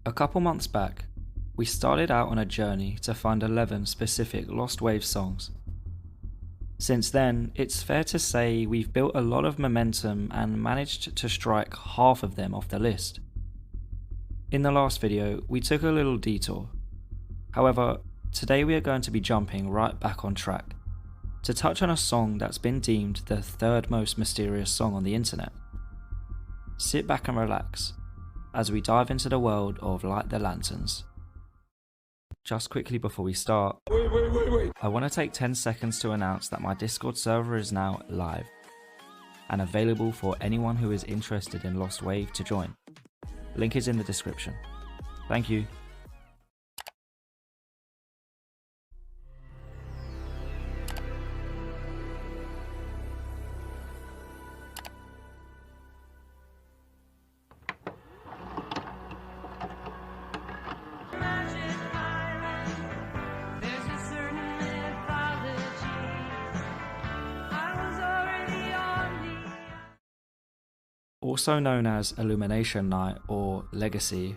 A couple months back, we started out on a journey to find 11 specific Lost Waves songs. Since then, it's fair to say we've built a lot of momentum and managed to strike half of them off the list. In the last video, we took a little detour. However, today we are going to be jumping right back on track to touch on a song that's been deemed the third most mysterious song on the internet. Sit back and relax as we dive into the world of Light the Lanterns. Just quickly before we start, I want to take 10 seconds to announce that my Discord server is now live and available for anyone who is interested in Lost Wave to join. Link is in the description. Thank you. Also known as Illumination Night or Legacy,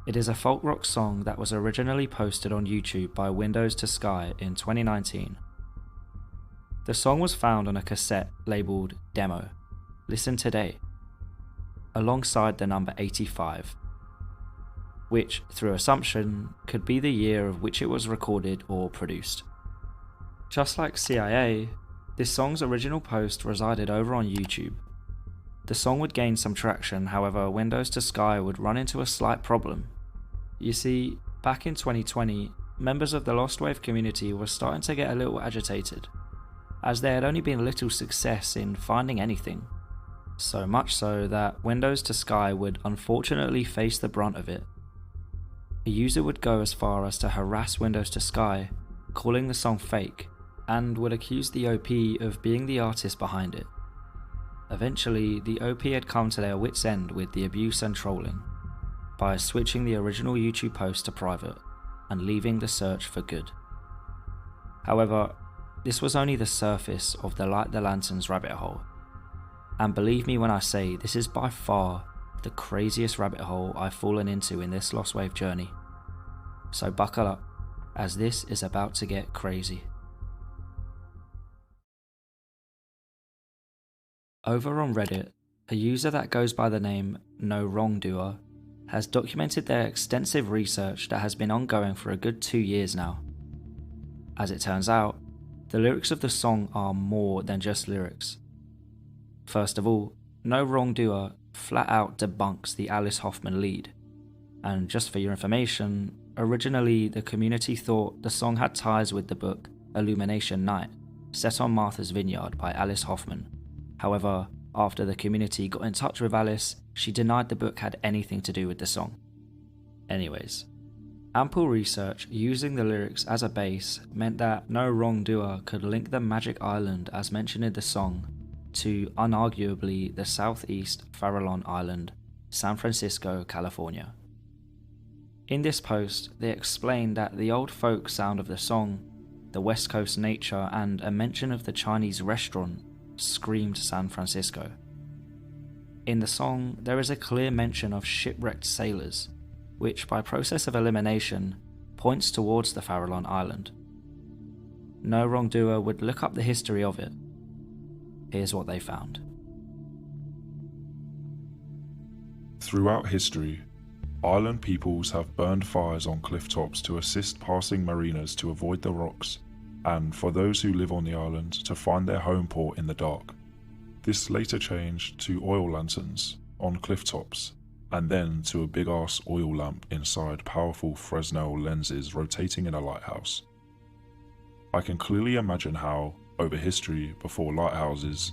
it is a folk rock song that was originally posted on YouTube by Windows to Sky in 2019. The song was found on a cassette labelled Demo, Listen Today, alongside the number 85, which, through assumption, could be the year of which it was recorded or produced. Just like CIA, this song's original post resided over on YouTube. The song would gain some traction, however, Windows to Sky would run into a slight problem. You see, back in 2020, members of the Lost Wave community were starting to get a little agitated, as there had only been little success in finding anything. So much so that Windows to Sky would unfortunately face the brunt of it. A user would go as far as to harass Windows to Sky, calling the song fake, and would accuse the OP of being the artist behind it. Eventually, the OP had come to their wits' end with the abuse and trolling, by switching the original YouTube post to private and leaving the search for good. However, this was only the surface of the Light the Lanterns rabbit hole, and believe me when I say this is by far the craziest rabbit hole I've fallen into in this Lost Wave journey. So buckle up, as this is about to get crazy. Over on Reddit, a user that goes by the name No Wrongdoer has documented their extensive research that has been ongoing for a good 2 years now. As it turns out, the lyrics of the song are more than just lyrics. First of all, No Wrongdoer flat out debunks the Alice Hoffman lead, and just for your information, originally the community thought the song had ties with the book Illumination Night, set on Martha's Vineyard by Alice Hoffman. However, after the community got in touch with Alice, she denied the book had anything to do with the song. Anyways, ample research using the lyrics as a base meant that No Wrongdoer could link the magic island as mentioned in the song to unarguably the southeast Farallon Island, San Francisco, California. In this post, they explained that the old folk sound of the song, the West Coast nature, and a mention of the Chinese restaurant screamed San Francisco. In the song, there is a clear mention of shipwrecked sailors, which by process of elimination points towards the Farallon Island. No Wrongdoer would look up the history of it. Here's what they found. Throughout history, island peoples have burned fires on cliff tops to assist passing mariners to avoid the rocks, and for those who live on the island to find their home port in the dark. This later changed to oil lanterns on cliff tops, and then to a big-ass oil lamp inside powerful Fresnel lenses rotating in a lighthouse. I can clearly imagine how, over history before lighthouses,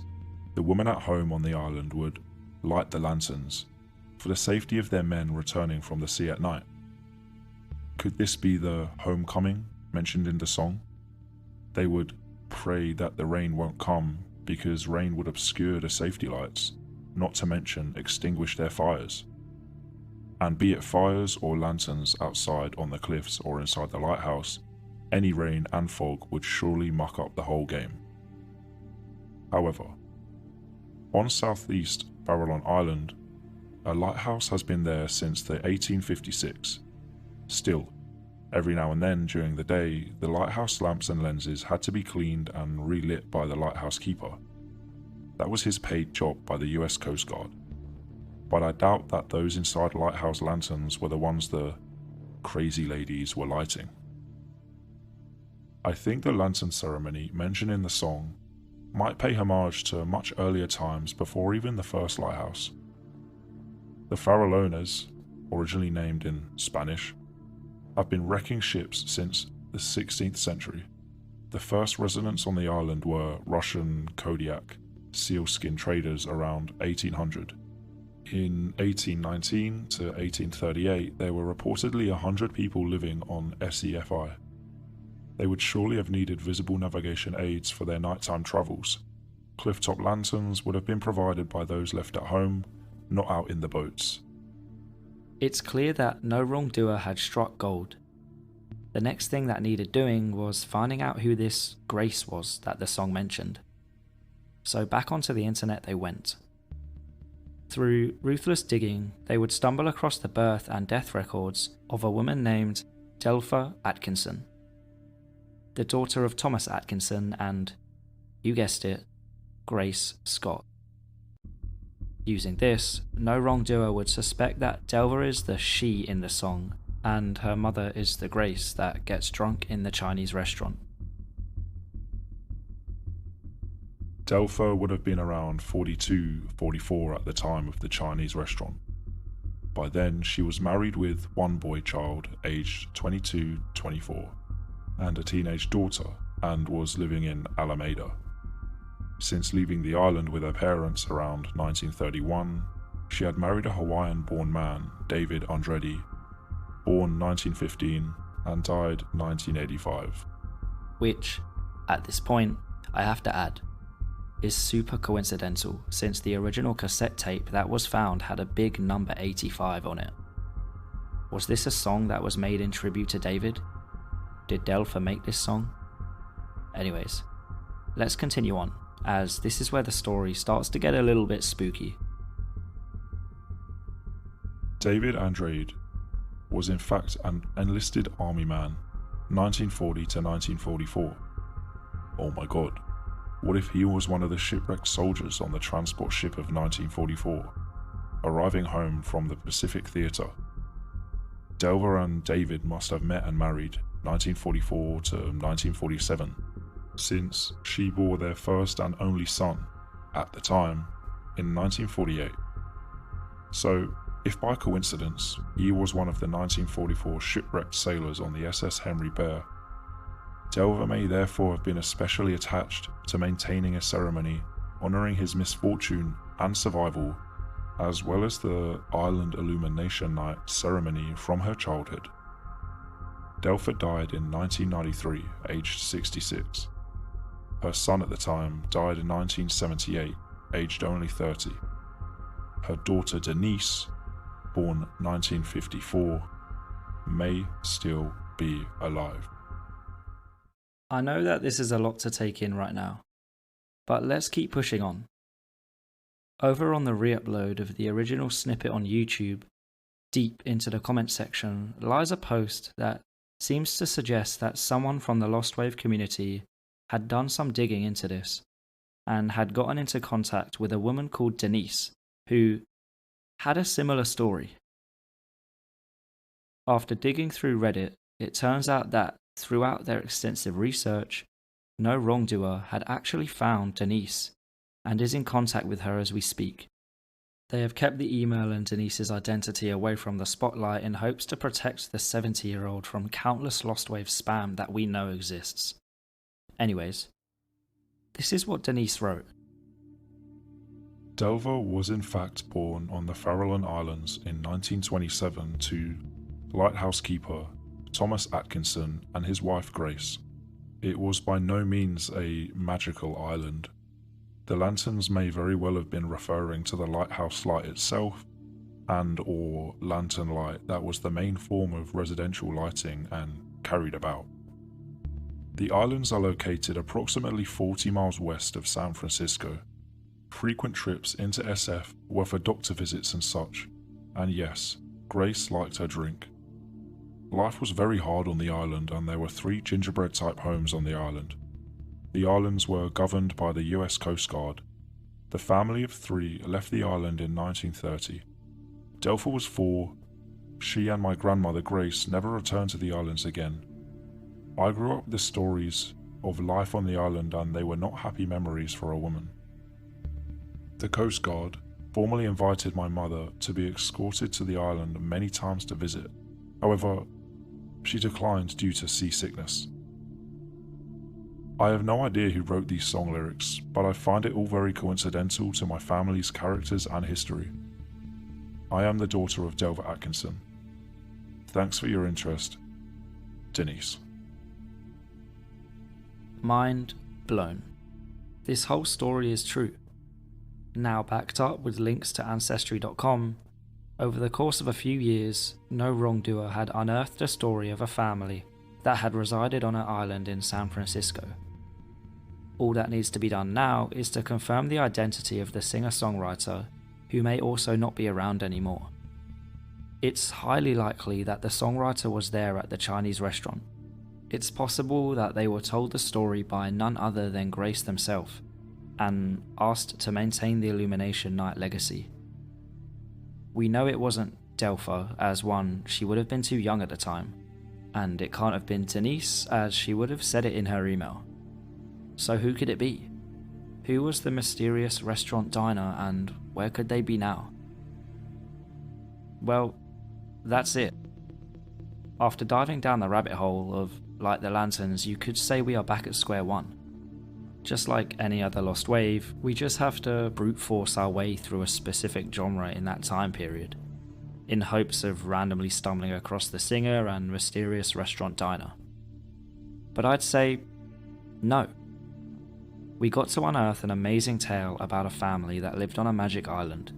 the women at home on the island would light the lanterns for the safety of their men returning from the sea at night. Could this be the homecoming mentioned in the song? They would pray that the rain won't come because rain would obscure the safety lights, not to mention extinguish their fires. And be it fires or lanterns outside on the cliffs or inside the lighthouse, any rain and fog would surely muck up the whole game. However, on southeast Farallon Island, a lighthouse has been there since the 1856. Still, every now and then during the day, the lighthouse lamps and lenses had to be cleaned and relit by the lighthouse keeper. That was his paid job by the US Coast Guard. But I doubt that those inside lighthouse lanterns were the ones the crazy ladies were lighting. I think the lantern ceremony mentioned in the song might pay homage to much earlier times before even the first lighthouse. The Farallones, originally named in Spanish, have been wrecking ships since the 16th century. The first residents on the island were Russian Kodiak sealskin traders around 1800. In 1819 to 1838, there were reportedly 100 people living on SEFI. They would surely have needed visible navigation aids for their nighttime travels. Clifftop lanterns would have been provided by those left at home, not out in the boats. It's clear that no wrongdoer had struck gold. The next thing that needed doing was finding out who this Grace was that the song mentioned. So back onto the internet they went. Through ruthless digging, they would stumble across the birth and death records of a woman named Delpha Atkinson, the daughter of Thomas Atkinson and, you guessed it, Grace Scott. Using this, no wrongdoer would suspect that Delva is the she in the song, and her mother is the Grace that gets drunk in the Chinese restaurant. Delpha would have been around 42, 44 at the time of the Chinese restaurant. By then, she was married with one boy child aged 22, 24, and a teenage daughter, and was living in Alameda. Since leaving the island with her parents around 1931, she had married a Hawaiian-born man, David Andretti, born 1915 and died 1985. Which, at this point, I have to add, is super coincidental since the original cassette tape that was found had a big number 85 on it. Was this a song that was made in tribute to David? Did Delpha make this song? Anyways, let's continue on, as this is where the story starts to get a little bit spooky. David Andrade was in fact an enlisted army man, 1940 to 1944. Oh my god, what if he was one of the shipwrecked soldiers on the transport ship of 1944, arriving home from the Pacific Theatre? Delva and David must have met and married 1944 to 1947, since she bore their first and only son, at the time, in 1948. So, if by coincidence he was one of the 1944 shipwrecked sailors on the SS Henry Bear, Delva may therefore have been especially attached to maintaining a ceremony honouring his misfortune and survival, as well as the Island Illumination Night ceremony from her childhood. Delpha died in 1993, aged 66. Her son at the time died in 1978, aged only 30. Her daughter Denise, born 1954, may still be alive. I know that this is a lot to take in right now, but let's keep pushing on. Over on the re-upload of the original snippet on YouTube, deep into the comment section lies a post that seems to suggest that someone from the Lost Wave community had done some digging into this, and had gotten into contact with a woman called Denise, who had a similar story. After digging through Reddit, it turns out that throughout their extensive research, no wrongdoer had actually found Denise, and is in contact with her as we speak. They have kept the email and Denise's identity away from the spotlight in hopes to protect the 70-year-old from countless Lost Wave spam that we know exists. Anyways, this is what Denise wrote. Delva was in fact born on the Farallon Islands in 1927 to lighthouse keeper Thomas Atkinson and his wife Grace. It was by no means a magical island. The lanterns may very well have been referring to the lighthouse light itself, and or lantern light that was the main form of residential lighting and carried about. The islands are located approximately 40 miles west of San Francisco. Frequent trips into SF were for doctor visits and such, And yes, Grace liked her drink. Life was very hard on the island, and there were 3 gingerbread-type homes on the island. The islands were governed by the US Coast Guard. The family of 3 left the island in 1930. Delpha was 4. She and my grandmother Grace never returned to the islands again. I grew up with the stories of life on the island, and they were not happy memories for a woman. The Coast Guard formally invited my mother to be escorted to the island many times to visit. However, she declined due to seasickness. I have no idea who wrote these song lyrics, but I find it all very coincidental to my family's characters and history. I am the daughter of Delva Atkinson. Thanks for your interest, Denise. Mind blown. This whole story is true. Now backed up with links to Ancestry.com, over the course of a few years, no wrongdoer had unearthed a story of a family that had resided on an island in San Francisco. All that needs to be done now is to confirm the identity of the singer-songwriter, who may also not be around anymore. It's highly likely that the songwriter was there at the Chinese restaurant. It's possible that they were told the story by none other than Grace themselves, and asked to maintain the Illumination Night legacy. We know it wasn't Delpha, as one, she would have been too young at the time, and it can't have been Denise, as she would have said it in her email. So who could it be? Who was the mysterious restaurant diner, and where could they be now? Well, that's it. After diving down the rabbit hole of Light the Lanterns, you could say we are back at square one. Just like any other Lost Wave, we just have to brute force our way through a specific genre in that time period, in hopes of randomly stumbling across the singer and mysterious restaurant diner. But I'd say, no. We got to unearth an amazing tale about a family that lived on a magic island,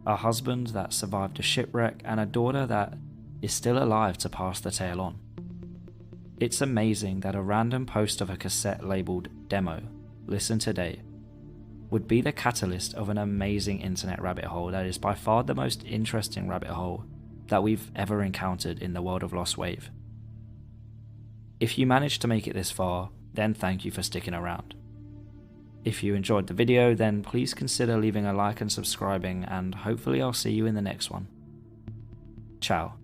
a husband that survived a shipwreck, and a daughter that is still alive to pass the tale on. It's amazing that a random post of a cassette labelled Demo, Listen Today, would be the catalyst of an amazing internet rabbit hole that is by far the most interesting rabbit hole that we've ever encountered in the world of Lost Wave. If you managed to make it this far, then thank you for sticking around. If you enjoyed the video, then please consider leaving a like and subscribing, and hopefully I'll see you in the next one. Ciao.